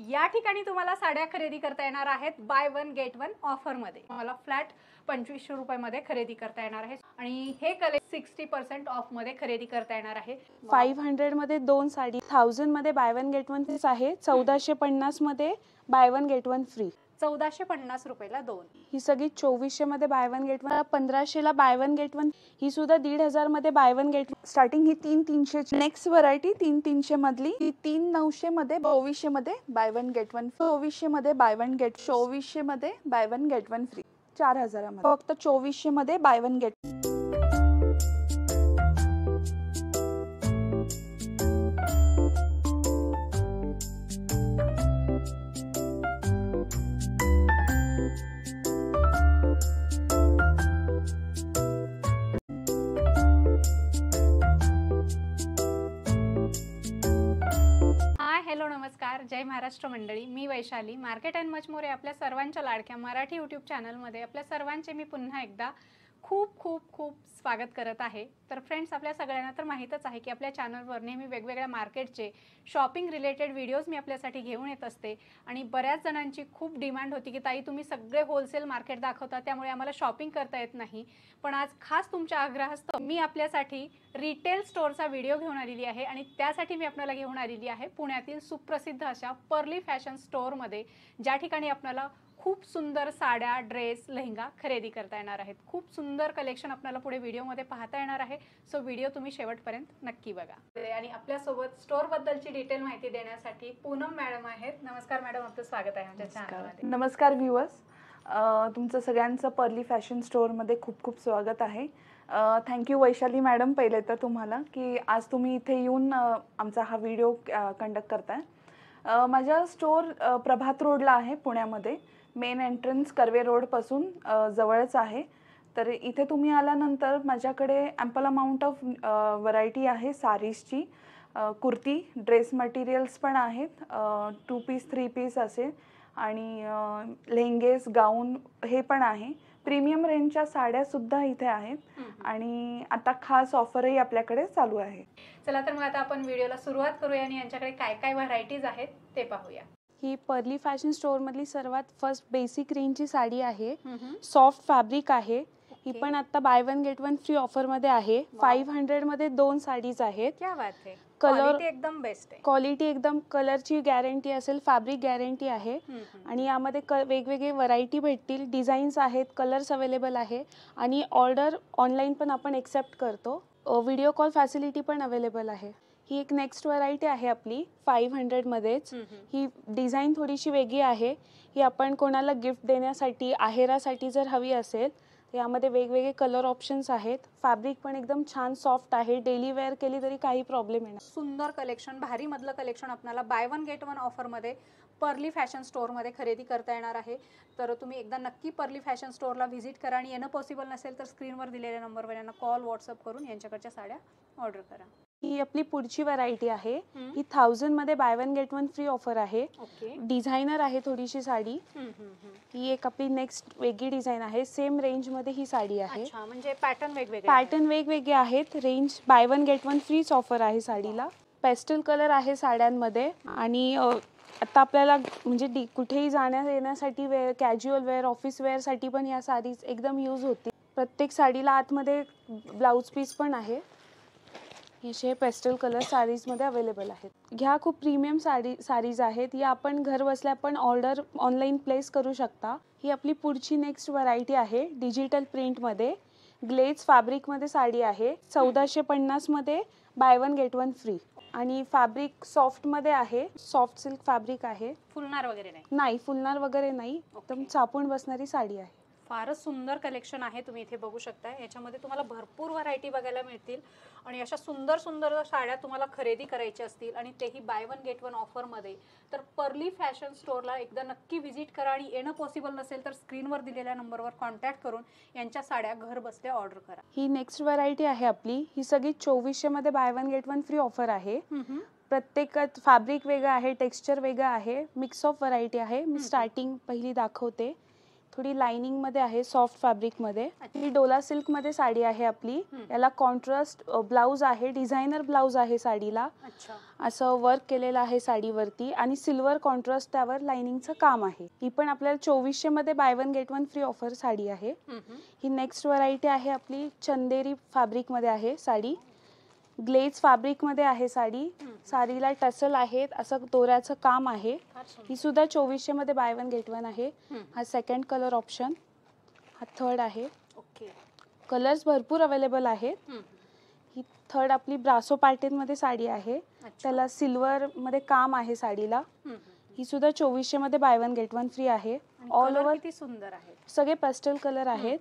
या ठिकाणी तुम्हाला साड्या खरेदी करता येणार आहेत bye one get one offer मध्ये। तुम्हाला फ्लॅट 2500 रुपयामध्ये खरेदी करता येणार आहे आणि हे कलेक्शन 60% ऑफ मध्ये खरेदी करता येणार आहे। 500 मध्ये दोन साडी, 1000 मध्ये बाय वन गेट वन आहे, 1450 मध्ये buy one get one free, 1450 रुपयाला दोन। ही सगळी 2400 मध्ये बाय वन गेट वन, 1500 ला बाय वन गेट वन, ही सुद्धा 1500 मध्ये buy one get one. Starting ही 3300 ची नेक्स्ट व्हरायटी 3300 मधली, ही 3900 मध्ये 2400 मध्ये बाय वन गेट वन, 2400 मध्ये बाय वन गेट, 2400 मध्ये buy one get one free, 4000 मध्ये फक्त 2400 मध्ये बाय वन गेट। हॅलो नमस्कार, जय महाराष्ट्र मंडळी। मी Vaishali, market and much more आपल्या सर्वांच्या लाडक्या मराठी यूट्यूब चॅनलमध्ये आपल्या सर्वांचे मी पुन्हा एकदा खूप खूप खूप स्वागत करत आहे। तर फ्रेंड्स, आपल्या सगळ्यांना तर माहीतच आहे की आपल्या चॅनलवर नेहमी वेगवेगळ्या मार्केटचे शॉपिंग रिलेटेड व्हिडिओज मी आपल्यासाठी घेऊन येत असते आणि बऱ्याच जणांची खूप डिमांड होती की ताई तुम्ही सगळे होलसेल मार्केट दाखवता, त्यामुळे आम्हाला शॉपिंग करता येत नाही। पण आज खास तुमच्या आग्रहास्तव मी आपल्यासाठी रिटेल स्टोअरचा व्हिडिओ घेऊन आलेली आहे आणि त्यासाठी मी आपल्याला घेऊन आलेली आहे पुण्यातील सुप्रसिद्ध अशा पर्ली फॅशन स्टोअरमध्ये, ज्या ठिकाणी आपल्याला खूप सुंदर साड्या, ड्रेस, लेहंगा खरेदी करता येणार आहेत। खूप सुंदर कलेक्शन आपल्याला पुढे व्हिडिओमध्ये पाहता येणार आहे, सो व्हिडिओ तुम्ही शेवटपर्यंत नक्की बघा। आणि आपल्यासोबत स्टोअर बद्दलची डिटेल माहिती देण्यासाठी पूनम मॅडम आहेत। नमस्कार मॅडम, आपलं स्वागत आहे आमच्या चॅनलमध्ये। नमस्कार व्ह्यूअर्स, तुमचं सगळ्यांचं पर्ली फॅशन स्टोअरमध्ये खूप खूप स्वागत आहे। थँक्यू वैशाली मॅडम पहिले तर तुम्हाला की आज तुम्ही इथे येऊन आमचा हा व्हिडिओ कंडक्ट करताय। माझा स्टोअर प्रभात रोडला आहे पुण्यामध्ये, मेन एंट्रन्स कर्वे रोडपासून जवळच आहे। तर इथे तुम्ही आल्यानंतर माझ्याकडे ॲम्पल अमाऊंट ऑफ व्हरायटी आहे सारीजची, कुर्ती, ड्रेस मटेरियल्स पण आहेत, 2 पीस 3 पीस असे, आणि लेहंगेस, गाऊन हे पण आहे। प्रीमियम रेंजच्या साड्यासुद्धा इथे आहेत आणि आता खास ऑफरही आपल्याकडे चालू आहे। चला तर मग आता आपण व्हिडिओला सुरुवात करूया आणि यांच्याकडे काय काय व्हरायटीज आहेत ते पाहूया। ही पर्ली फॅशन स्टोअर मधली सर्वात फर्स्ट बेसिक रेंजची साडी आहे, सॉफ्ट फॅब्रिक आहे। ही पण आता bye one get one free offer मध्ये आहे। 500 मध्ये दोन साडीज आहेत। क्या बात है, कलर एकदम बेस्ट आहे, क्वालिटी एकदम, कलरची गॅरंटी असेल, फॅब्रिक गॅरंटी आहे आणि यामध्ये वेगवेगळे व्हरायटी भेटतील, डिझाईन्स आहेत, कलर्स अवेलेबल आहे आणि ऑर्डर ऑनलाईन पण आपण एक्सेप्ट करतो, व्हिडिओ कॉल फॅसिलिटी पण अवेलेबल आहे। ही एक नेक्स्ट व्हरायटी आहे आपली 500 मध्येच। ही डिझाईन थोडीशी वेगळी आहे, ही आपण कोणाला गिफ्ट देण्यासाठी, आहेरासाठी जर हवी असेल, यामध्ये वेगवेगळे कलर ऑप्शन्स आहेत। फॅब्रिक पण एकदम छान सॉफ्ट आहे, डेली वेअर केली तरी काही प्रॉब्लेम येणार। सुंदर कलेक्शन, भारी मधलं कलेक्शन आपल्याला bye one get one offer मध्ये पर्ली फॅशन स्टोअर मध्ये खरेदी करता येणार आहे। तर तुम्ही एकदा नक्की पर्ली फॅशन स्टोअरला व्हिजिट करा आणि येणं पॉसिबल नसेल तर स्क्रीनवर दिलेल्या नंबरवर यांना कॉल, व्हॉट्सअप करून यांच्याकडच्या साड्या ऑर्डर करा। ही आपली पुढची व्हरायटी आहे, ही 1000 मध्ये buy one get one free offer आहे। डिझायनर आहे थोडीशी साडी, ही एक आपली नेक्स्ट वेगळी डिझाईन आहे। सेम रेंज मध्ये ही साडी आहे, म्हणजे पॅटर्न वेगवेगळे आहेत। Range buy one get one फ्रीच ऑफर आहे साडीला। पेस्टल कलर आहे साड्यांमध्ये आणि आता आपल्याला म्हणजे कुठेही जाण्या येण्यासाठी wear, casual wear, office wear साठी पण या साडीज एकदम यूज होतील। प्रत्येक साडीला आतमध्ये ब्लाउज पीस पण आहे। हे पेस्टल कलर साडीज मध्ये अवेलेबल आहेत। ह्या खूप प्रीमियम साडीज आहेत, या आपण घर बसल्या पण ऑर्डर ऑनलाईन प्लेस करू शकता। ही आपली पुढची नेक्स्ट व्हरायटी आहे, डिजिटल प्रिंट मध्ये, ग्लेज फॅब्रिक मध्ये साडी आहे। 1450 मध्ये buy one get one free आणि फॅब्रिक सॉफ्ट मध्ये आहे, सॉफ्ट सिल्क फॅब्रिक आहे। फुलणार वगैरे नाही, फुलणार वगैरे नाही, एकदम चापून बसणारी साडी आहे। फारच सुंदर कलेक्शन आहे, तुम्ही इथे बघू शकता। याच्यामध्ये तुम्हाला भरपूर व्हरायटी बघायला मिळतील आणि अशा सुंदर सुंदर साड्या तुम्हाला खरेदी करायच्या असतील आणि तेही bye one get one offer मध्ये, तर पर्ली फॅशन स्टोअरला एकदा नक्की व्हिजिट करा आणि येणं पॉसिबल नसेल तर स्क्रीनवर दिलेल्या नंबरवर कॉन्टॅक्ट करून यांच्या साड्या घर बसल्या ऑर्डर करा। ही नेक्स्ट व्हरायटी आहे आपली, ही सगळी 2400 मध्ये buy one get one free offer आहे। प्रत्येकात फॅब्रिक वेगळं आहे, टेक्स्चर वेगळं आहे, मिक्स ऑफ व्हरायटी आहे। मी स्टार्टिंग पहिली दाखवते। थोडी लाइनिंग मध्ये आहे, सॉफ्ट फॅब्रिक मध्ये. ही डोला सिल्क मध्ये साडी आहे आपली. याला कॉन्ट्रास्ट ब्लाउज आहे, डिझायनर ब्लाउज आहे साडीला. अच्छा. असं वर्क केलेलं आहे साडीवरती आणि सिल्वर कॉन्ट्रास्ट त्यावर लाइनिंगचं काम आहे. ही पण आपल्याला 2400 मध्ये buy one get one free offer sari आहे. ही नेक्स्ट व्हरायटी आहे आपली, चंदेरी फॅब्रिक मध्ये आहे साडी. ग्लेज फॅब्रिक मध्ये आहे साडी. साडीला टसल आहेत, असं दोऱ्याचं काम आहे. ही सुद्धा 2400 मध्ये बाय वन गेट वन आहे. हा सेकंड कलर ऑप्शन, हा थर्ड आहे. ओके. कलर्स भरपूर अवेलेबल आहेत. ही थर्ड आपली ब्रासो पॅटर्न मध्ये साडी आहे. त्याला सिल्वर मध्ये काम आहे साडीला. ही सुद्धा 2400 मध्ये buy one get one free आहे. ऑल ओव्हर किती सुंदर आहे. सगळे पेस्टल कलर आहेत.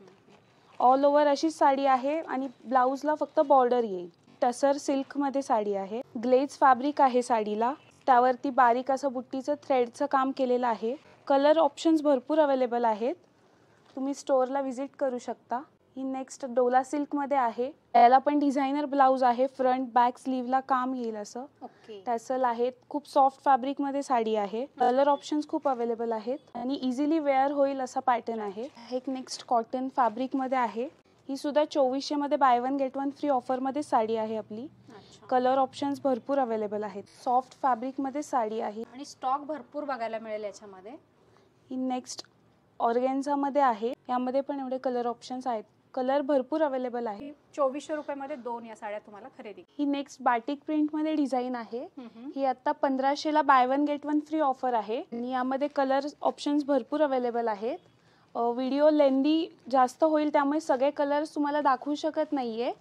ऑल ओव्हर अशीच साडी आहे आणि ब्लाउजला फक्त बॉर्डर येईल. टसर सिल्क मध्ये साडी आहे. ग्लेज फॅब्रिक आहे साडीला. त्यावरती बारीक असं बुट्टीचं थ्रेडचं काम केलेलं आहे. कलर ऑप्शन्स भरपूर अवेलेबल आहेत. तुम्ही स्टोअरला व्हिजिट करू शकता. ही नेक्स्ट डोला सिल्क मध्ये आहे. याला पण डिझायनर ब्लाउज आहे. फ्रंट बॅक स्लीवला काम येईल असं. ओके. टॅसल आहेत. खूप सॉफ्ट फॅब्रिक मध्ये साडी आहे. कलर ऑप्शन्स खूप अवेलेबल आहेत आणि इझिली वेअर होईल असा पॅटर्न आहे. एक नेक्स्ट कॉटन फॅब्रिक मध्ये आहे. ही सुद्धा 2400 मध्ये buy one get one free offer मध्ये साडी आहे आपली. कलर ऑप्शन्स भरपूर अवेलेबल आहेत. सॉफ्ट फॅब्रिक मध्ये साडी आहे आणि स्टॉक भरपूर बघायला मिळेल याच्यामध्ये. ही नेक्स्ट ऑर्गेन्झा मध्ये आहे. यामध्ये पण एवढे कलर ऑप्शन्स आहेत. कलर भरपूर अवेलेबल आहे. 2400 रुपयामध्ये 2 या साड्या तुम्हाला खरेदी. ही नेक्स्ट बाटिक प्रिंट मध्ये डिझाईन आहे. ही आता 1500 ला buy one get one free offer आहे आणि यामध्ये कलर ऑप्शन्स भरपूर अवेलेबल आहेत. व्हिडिओ लेंदी जास्त होईल त्यामुळे सगळे कलर्स तुम्हाला दाखवू शकत नाहीये.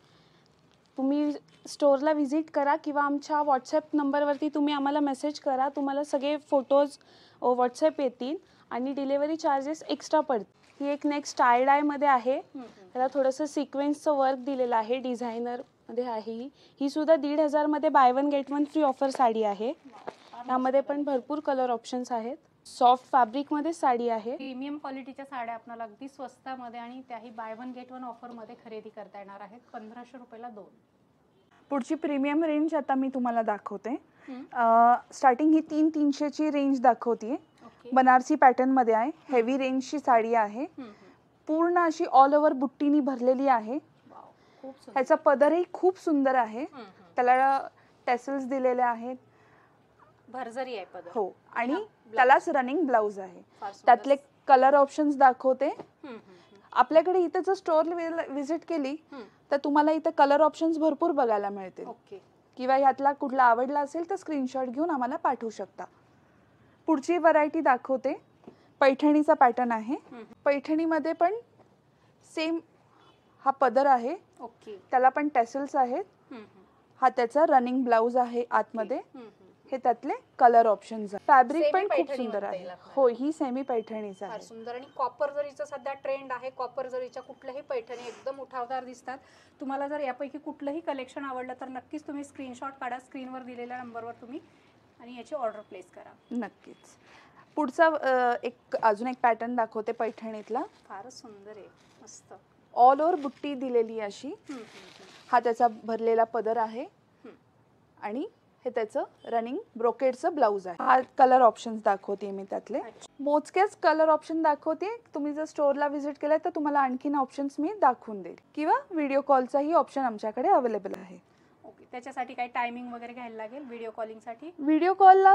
तुम्ही स्टोअरला व्हिजिट करा किंवा आमच्या व्हॉट्सॲप नंबरवरती तुम्ही आम्हाला मेसेज करा. तुम्हाला सगळे फोटोज व्हॉट्सॲप येतील आणि डिलिव्हरी चार्जेस एक्स्ट्रा पडतील. ही एक नेक्स्ट टाय डाय मध्ये आहे. त्याला थोडंसं सिक्वेन्सचं वर्क दिलेलं आहे. डिझायनर मध्ये आहे. ही सुद्धा 1500 मध्ये buy one get one free offer sari आहे. यामध्ये पण भरपूर कलर ऑप्शन्स आहेत. सॉफ्ट फॅब्रिक मध्ये साडी आहे. प्रीमियम क्वालिटीच्या साड्या आपल्याला अगदी स्वस्तामध्ये आणि त्याही bye one get one offer मध्ये खरेदी करता येणार आहेत. 1500 रुपयाला 2. पुढची प्रीमियम रेंज आता मी तुम्हाला दाखवते. स्टार्टिंग ही 300 ची रेंज दाखवते. बनारसी पॅटर्न मध्ये आहे. हेवी रेंजची साडी आहे. पूर्ण अशी ऑल ओव्हर बुट्टीनी भरलेली आहे. ह्याचा पदरही खूप सुंदर आहे. त्याला टेसल्स दिलेले आहेत. भरजरी आहे पदर. हो आणि त्यालाच रनिंग ब्लाउज आहे. त्यातले कलर ऑप्शन्स दाखवते. आपल्याकडे इथे जर स्टोअर व्हिजिट केली तर तुम्हाला इथे कलर ऑप्शन्स भरपूर बघायला मिळतील. किंवा ह्यातला कुठला आवडला असेल तर स्क्रीनशॉट घेऊन आम्हाला पाठवू शकता. पुढची व्हरायटी दाखवते. पैठणीचा पॅटर्न आहे. पैठणीमध्ये पण सेम हा पदर आहे. त्याला पण टेसल्स आहेत. हा त्याचा रनिंग ब्लाउज आहे आतमध्ये. हे त्यातले कलर ऑप्शन्स आहेत. फॅब्रिक पण खूप सुंदर आहे. हो ही सेमी पैठणीच आहे. सुंदर आणि कॉपर जरीचा सध्या ट्रेंड आहे. कॉपर जरीच्या कुठल्याही पैठणी एकदम उठावदार दिसतात. तुम्हाला जर यापैकी कुठलंही कलेक्शन आवडलं तर नक्कीच तुम्ही स्क्रीनशॉट काढा. स्क्रीनवर दिलेल्या नंबरवर तुम्ही आणि याची ऑर्डर प्लेस करा. नक्कीच. पुढचा अजून एक पॅटर्न दाखवते पैठणीतला. फारच सुंदर आहे. मस्त ऑल ओव्हर बुट्टी दिलेली अशी. हा त्याचा भरलेला पदर आहे आणि हे त्याचं रनिंग ब्रोकेडचं ब्लाउज आहे. हा कलर ऑप्शन्स दाखवते मी त्यातले. मोजकेच कलर ऑप्शन दाखवते. तुम्ही जर स्टोअरला व्हिजिट केलं तर तुम्हाला आणखीन ऑप्शन्स मी दाखवून देईल किंवा व्हिडिओ कॉलचाही ऑप्शन आमच्याकडे अवेलेबल आहे. त्याच्यासाठी काही टायमिंग वगैरे घ्यायला लागेल व्हिडिओ कॉलिंगसाठी? व्हिडिओ कॉलला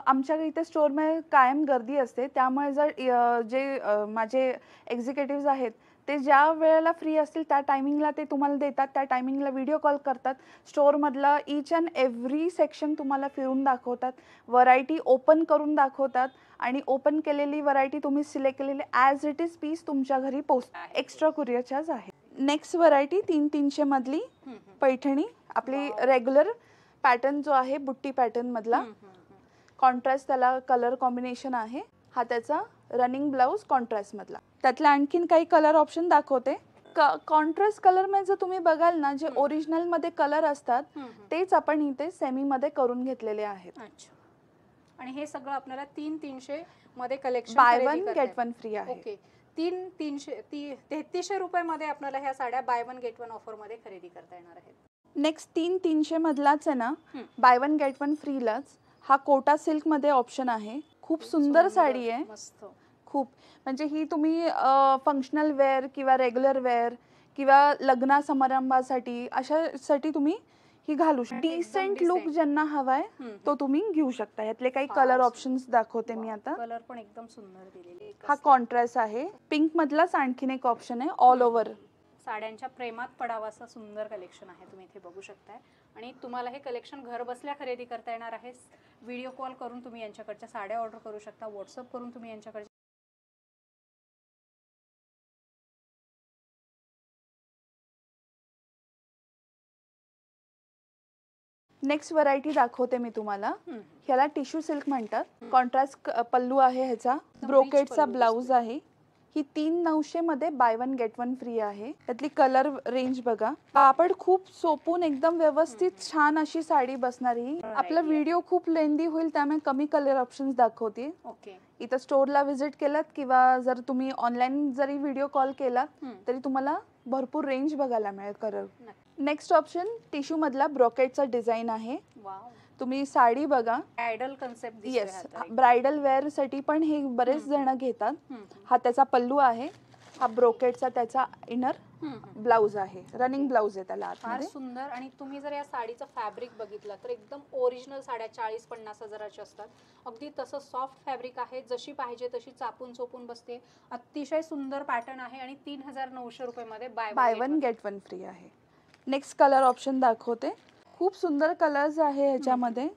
आमच्याकडे इथे स्टोअरमध्ये कायम गर्दी असते. त्यामुळे जर जे माझे एक्झिक्युटिव्ह आहेत ते ज्या वेळेला फ्री असतील त्या टायमिंगला ते तुम्हाला देतात. त्या टायमिंगला व्हिडिओ कॉल करतात. स्टोअरमधला ईच अँड एव्हरी सेक्शन तुम्हाला फिरून दाखवतात. व्हरायटी ओपन करून दाखवतात आणि ओपन केलेली व्हरायटी तुम्ही सिलेक्ट केलेली ॲज इट इज पीस तुमच्या घरी पोहोचतात. एक्स्ट्रा कुरिअर चार्ज आहे. नेक्स्ट व्हरायटी 300 मधली पैठणी. आपली रेग्युलर पॅटर्न जो आहे बुट्टी पॅटर्न मधला. कॉन्ट्रास्ट त्याला कलर कॉम्बिनेशन आहे. हा त्याचा रनिंग ब्लाउज कॉन्ट्रास्ट मधला. त्यातले आणखीन काही कलर ऑप्शन दाखवते. कॉन्ट्रास्ट कलर मध्ये जर तुम्ही बघाल ना जे ओरिजिनल मध्ये कलर असतात तेच आपण इथे सेमी मध्ये करून घेतलेले आहेत. आणि हे सगळं आपल्याला 300 मध्ये collection bye one get one free आहे. ओके. 3300 रुपयामध्ये आपल्याला ह्या साड्या bye one get one offer मध्ये खरेदी करता येणार आहेत. नेक्स्ट 300 मधलाच आहे ना बाय वन गेट वन फ्रीलाच हा कोटा सिल्क मध्ये ऑप्शन आहे. खूप सुंदर साडी आहे. मस्त. खूप म्हणजे ही तुम्ही फंक्शनल वेअर किंवा रेग्युलर वेअर किंवा लग्न समारंभासाठी अशासाठी तुम्ही ही घालू शकता. डिसेंट लुक ज्यांना हवाय तो तुम्ही घेऊ शकता. यातले काही कलर ऑप्शन्स दाखवते मी आता. कलर पण एकदम सुंदर दिलेले. हा कॉन्ट्रास्ट आहे. पिंक मधलाच आणखीन एक ऑप्शन आहे ऑल ओव्हर. साड्यांच्या प्रेमात पडावं असं सुंदर कलेक्शन आहे, तुम्ही इथे बघू शकताय. आणि तुम्हाला हे कलेक्शन घर बसल्या खरेदी करता येणार आहे. व्हिडिओ कॉल करून तुम्ही यांच्याकडच्या साड्या ऑर्डर करू शकता, व्हॉट्सअप करून तुम्ही यांच्याकडच्या नेक्स्ट व्हरायटी दाखवते मी तुम्हाला. ह्याला टिश्यू सिल्क म्हणतात. कॉन्ट्रास्ट पल्लू आहे ह्याचा. ब्रोकेडचा ब्लाउज आहे. ही 3,900 मध्ये buy one get one free आहे. त्यातली कलर रेंज बघा. कापड खूप सोपून एकदम व्यवस्थित छान अशी साडी बसणार. ही आपला व्हिडिओ खूप लेंदी होईल त्यामुळे कमी कलर ऑप्शन्स दाखवते. ओके. इथं स्टोरला व्हिजिट केलात किंवा जर तुम्ही ऑनलाईन जरी व्हिडिओ कॉल केला तरी तुम्हाला भरपूर रेंज बघायला मिळेल कलर. नेक्स्ट ऑप्शन टिश्यू मधला ब्रोकेडचा डिझाईन आहे. तुम्ही साडी बघा. Bridal concept. Yes, bridal wear साठी पण हे बरेच जण घेतात. हा त्याचा पल्लू आहे. हा ब्रोकेडचा त्याचा इनर ब्लाउज आहे. रनिंग ब्लाउज आहे त्याला आतमध्ये. सुंदर. आणि तुम्ही जर या साडीचं फॅब्रिक बघितलं तर एकदम ओरिजिनल साड्या 40-50 हजाराच्या असतात. अगदी तसं सॉफ्ट फॅब्रिक आहे. जशी पाहिजे तशी चापून चोपून बसते. अतिशय सुंदर पॅटर्न आहे आणि 3,900 रुपये bye one get one free आहे. नेक्स्ट कलर ऑप्शन दाखवते. खूप सुंदर कलर्स आहे ह्याच्यामध्ये.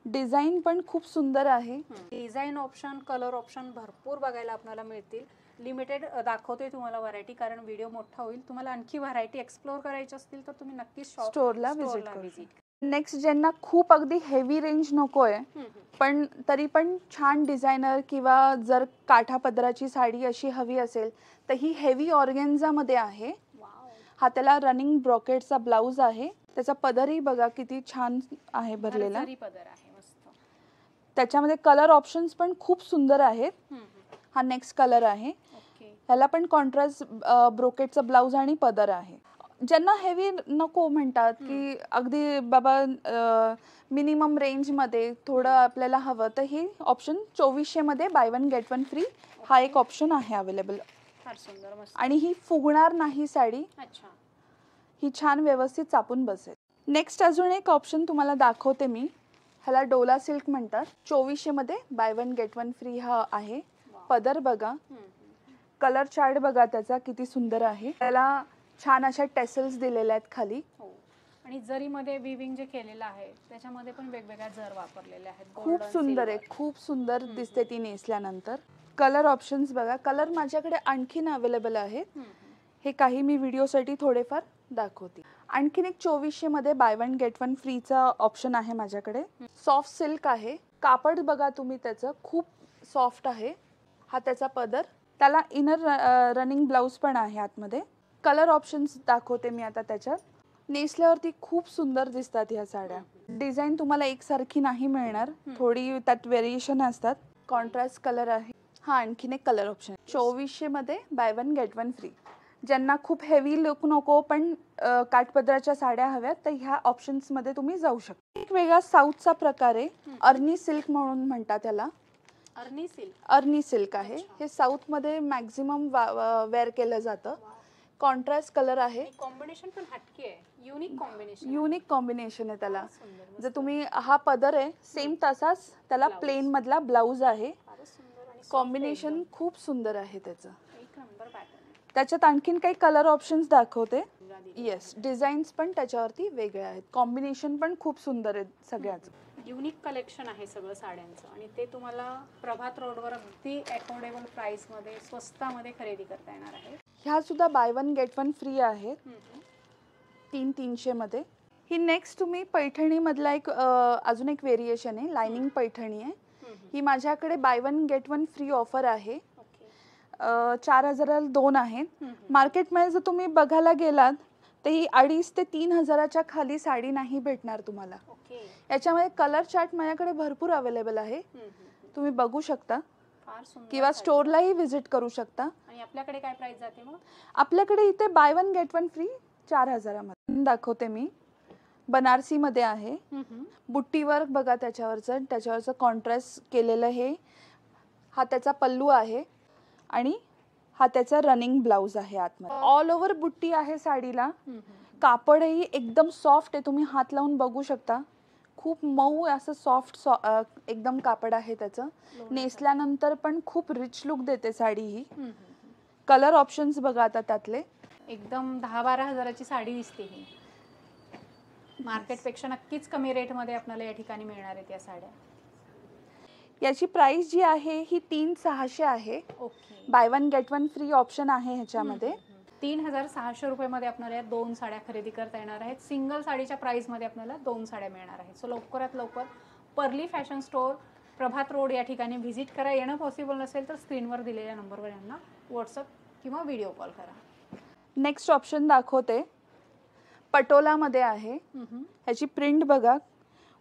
डिझाईन पण खूप सुंदर आहे. डिझाईन ऑप्शन, कलर ऑप्शन भरपूर बघायला आपल्याला मिळतील. लिमिटेड दाखवते तुम्हाला व्हरायटी, कारण व्हिडिओ मोठा होईल. तुम्हाला आणखी व्हरायटी एक्सप्लोर करायची असतील तर तुम्ही नक्कीच स्टोरला व्हिजिट करू. नेक्स्ट ज्यांना खूप अगदी हेवी रेंज नकोय पण तरी पण छान डिझायनर किंवा जर काठा पदराची साडी अशी हवी असेल तर ही हेवी ऑर्गेन्झा मध्ये आहे. हा त्याला रनिंग ब्रॉकेटचा ब्लाउज आहे. त्याचा पदरही बघा किती छान आहे भरलेला. त्याच्यामध्ये कलर ऑप्शन्स पण खूप सुंदर आहेत. हा नेक्स्ट कलर आहे. ह्याला पण कॉन्ट्रास्ट ब्रोकेटचा ब्लाउज आणि पदर आहे. ज्यांना हेवी नको म्हणतात की अगदी बाबा मिनिमम रेंज मध्ये थोडं आपल्याला हवं तर ही ऑप्शन 2400 मध्ये buy one get one free हा एक ऑप्शन आहे अवेलेबल. आणि ही फुगणार नाही साडी. ही छान व्यवस्थित चापून बसेल. नेक्स्ट अजून एक ऑप्शन तुम्हाला दाखवते मी. ह्याला डोला सिल्क म्हणतात. 2400 मध्ये buy one get one free हा आहे. पदर बघा. कलर चार्ट बघा त्याचा किती सुंदर आहे. त्याला छान अशा टेसल्स दिलेल्या आहेत खाली. आणि जरीमध्ये विविंग जे केलेलं आहे त्याच्यामध्ये पण वेगवेगळ्या जर वापरलेले आहेत. खूप सुंदर आहे. खूप सुंदर दिसते ती नेसल्यानंतर. कलर ऑप्शन्स बघा. कलर माझ्याकडे आणखीन अवेलेबल आहेत. हे काही मी व्हिडिओसाठी थोडेफार दाखवते. आणखीन एक 2400 मध्ये बाय वन गेट वन फ्रीचा ऑप्शन आहे माझ्याकडे. सॉफ्ट सिल्क आहे. कापड बघा तुम्ही त्याचं खूप सॉफ्ट आहे. हा त्याचा पदर. त्याला इनर रनिंग ब्लाउज पण आहे आतमध्ये. कलर ऑप्शन्स दाखवते मी आता त्याच्यात. नेसल्यावरती खूप सुंदर दिसतात ह्या साड्या. डिझाईन तुम्हाला एकसारखी नाही मिळणार. थोडी त्यात व्हेरिएशन असतात. कॉन्ट्रास्ट कलर आहे. हा आणखीन एक कलर ऑप्शन. 2400 मध्ये buy one get one free. ज्यांना खूप हेवी लुक नको पण काठपदराच्या साड्या हव्यात तर ह्या ऑप्शन्स मध्ये तुम्ही जाऊ शकता. एक वेगळा साऊथचा प्रकार आहे. अर्नी सिल्क म्हणून म्हणतात त्याला. अर्नी सिल्क आहे. हे साऊथ मध्ये मॅक्झिमम वेअर केलं जातं. कॉन्ट्रास्ट कलर आहे. कॉम्बिनेशन पण हटके आहे. युनिक कॉम्बिनेशन आहे त्याला. जर तुम्ही हा पदर आहे सेम तसाच त्याला प्लेन मधला ब्लाउज आहे. कॉम्बिनेशन खूप सुंदर आहे त्याचं. त्याच्यात आणखीन काही कलर ऑप्शन्स दाखवते. येस, डिझाईन्स पण त्याच्यावरती वेगळे आहेत. कॉम्बिनेशन पण खूप सुंदर आहेत सगळ्याच. युनिक कलेक्शन आहे सगळं साड्यांचं आणि ते तुम्हाला प्रभात रोडवर अगदी अफोर्डेबल प्राइसमध्ये स्वस्तामध्ये खरेदी करता येणार आहे. ह्या सुद्धा bye one get one free आहेत. 3,300 मध्ये. ही नेक्स्ट तुम्ही पैठणी मधला एक अजून एक व्हेरिएशन आहे. लाइनिंग पैठणी आहे. ही माझ्याकडे bye one get one free offer आहे. 4,000ला 2 आहेत. मार्केटमध्ये जर तुम्ही बघायला गेलात तर ही 2,500 ते 3,000च्या खाली साडी नाही भेटणार तुम्हाला. याच्यामध्ये कलर चार्ट माझ्याकडे भरपूर अवेलेबल आहे. तुम्ही बघू शकता किंवा स्टोरलाही व्हिजिट करू शकता. आणि आपल्याकडे काय प्राइस जाते मग? आपल्याकडे इथे buy one get one free 4,000मध्ये दाखवते मी. बनारसी मध्ये आहे. बुट्टी वर्क बघा त्याच्यावरचं कॉन्ट्रास्ट केलेलं हे. हा त्याचा पल्लू आहे. आणि हा त्याचा रनिंग ब्लाऊज आहे आतमध्ये. ऑल ओव्हर बुट्टी आहे साडीला. कापडही एकदम सॉफ्ट आहे, तुम्ही हात लावून बघू शकता. खूप मऊ असं सॉफ्ट एकदम कापड आहे त्याचं. नेसल्यानंतर पण खूप रिच लुक देते साडी ही. कलर ऑप्शन्स बघा आता त्यातले. एकदम 10-12 हजाराची साडी दिसते ही. मार्केटपेक्षा नक्कीच कमी रेटमध्ये आपल्याला या ठिकाणी मिळणार आहेत या साड्या. याची प्राइस जी आहे ही 3,600 आहे. Okay. Bye one get one free option आहे ह्याच्यामध्ये. 3,600 रुपयामध्ये आपल्याला या 2 साड्या खरेदी करता येणार आहेत. सिंगल साडीच्या प्राइसमध्ये आपल्याला 2 साड्या मिळणार आहेत. सो लवकरात लवकर पर्ली फॅशन स्टोअर प्रभात रोड या ठिकाणी व्हिजिट करा. येणं पॉसिबल नसेल तर स्क्रीनवर दिलेल्या नंबरवर यांना व्हॉट्सअप किंवा व्हिडिओ कॉल करा. नेक्स्ट ऑप्शन दाखवते. पटोलामध्ये आहे. ह्याची प्रिंट बघा,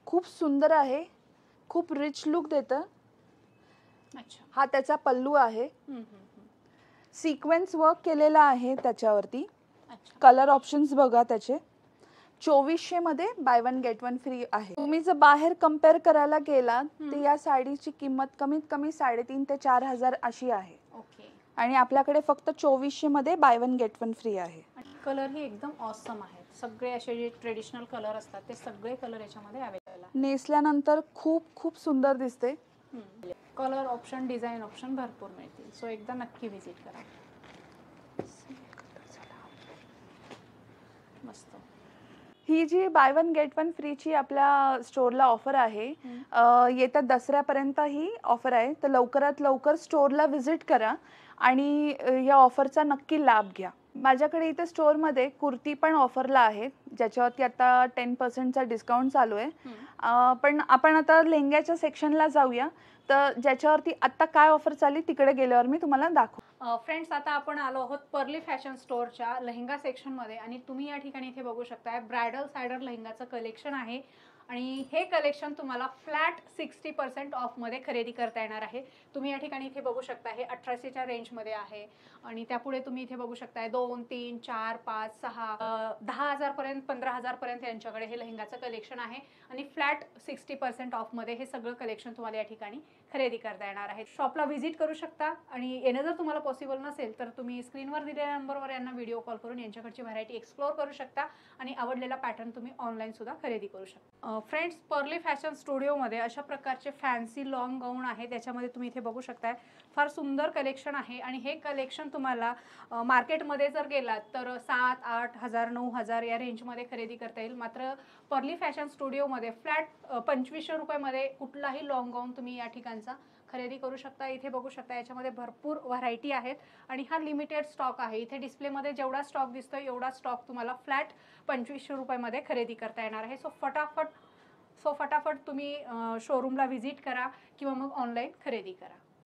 खूप सुंदर आहे, खूप रिच लुक देतं. अच्छा. हा त्याचा पल्लू आहे. सिक्वेन्स वर्क केलेला आहे त्याच्यावरती. अच्छा. कलर ऑप्शन्स बघा त्याचे. 2400 मध्ये buy one get one free आहे. तुम्ही जर बाहेर कम्पेअर करायला गेलात तर या साडीची किंमत कमीत कमी 3,500 ते 4,000 अशी आहे. ओके. आणि आपल्याकडे फक्त 2400 मध्ये buy one get one free आहे. कलर ही एकदम ऑसम आहेत. सगळे असे जे ट्रेडिशनल कलर असतात ते सगळे कलर याच्यामध्ये अवेलेबल आहे. नेसल्यानंतर खूप खूप सुंदर दिसते. कलर ऑप्शन, डिझाईन ऑप्शन भरपूर मिळतील. सो एकदा नक्की व्हिजिट करा. मस्त. ही जी बाय वन गेट वन फ्रीची आपल्या स्टोअरला ऑफर आहे, येत्या दसऱ्यापर्यंत ही ऑफर आहे. तर लवकरात लवकर स्टोअरला व्हिजिट करा आणि या ऑफरचा नक्की लाभ घ्या. माझ्याकडे इथे स्टोअरमध्ये कुर्ती पण ऑफरला आहे, ज्याच्यावरती आता 10% डिस्काउंट चालू आहे. पण आपण आता लेहंग्याच्या सेक्शनला जाऊया. तर ज्याच्यावरती आत्ता काय ऑफर चालली तिकडे गेल्यावर मी तुम्हाला दाखवू. फ्रेंड्स, आता आपण आलो आहोत पर्ली फॅशन स्टोअरच्या लेहंगा सेक्शनमध्ये आणि तुम्ही या ठिकाणी इथे बघू शकताय ब्रायडल सायडर लेहंगाचं कलेक्शन आहे. आणि हे कलेक्शन तुम्हाला फ्लॅट 60% ऑफमध्ये खरेदी करता येणार आहे. तुम्ही या ठिकाणी इथे बघू शकता हे 1800च्या रेंजमध्ये आहे. आणि त्यापुढे तुम्ही इथे बघू शकताय 2, 3, 4, 5, 6, 10,000 पर्यंत, 15,000 पर्यंत यांच्याकडे हे लेहंगाचं कलेक्शन आहे. आणि फ्लॅट 60% ऑफमध्ये हे सगळं कलेक्शन तुम्हाला या ठिकाणी खरेदी करता येणार आहे. शॉपला व्हिजिट करू शकता आणि येणं जर तुम्हाला पॉसिबल नसेल तर तुम्ही स्क्रीनवर दिलेल्या नंबरवर यांना व्हिडिओ कॉल करून यांच्याकडची व्हरायटी एक्सप्लोर करू शकता आणि आवडलेला पॅटर्न तुम्ही ऑनलाईन सुद्धा खरेदी करू शकता. फ्रेंड्स, पर्ली फॅशन स्टुडिओमध्ये अशा प्रकारचे फॅन्सी लॉंग गाऊन आहे. त्याच्यामध्ये तुम्ही इथे बघू शकताय फार सुंदर कलेक्शन आहे. आणि हे कलेक्शन तुम्हाला मार्केटमध्ये जर गेलात तर 7-8 हजार 9,000 या रेंजमध्ये खरेदी करता येईल. मात्र पर्ली फॅशन स्टुडिओमध्ये फ्लॅट 2500 रुपयामध्ये कुठलाही लॉंग गाऊन तुम्ही या ठिकाणचा खरेदी करू शकता. इथे बघू शकता याच्यामध्ये भरपूर व्हरायटी आहेत आणि हा लिमिटेड स्टॉक आहे. इथे डिस्प्लेमध्ये जेवढा स्टॉक दिसतोय एवढा स्टॉक तुम्हाला फ्लॅट 2500 रुपयामध्ये खरेदी करता येणार आहे. सो फटाफट तुम्ही शोरूमला व्हिजिट करा किंवा मग ऑनलाईन खरेदी करा.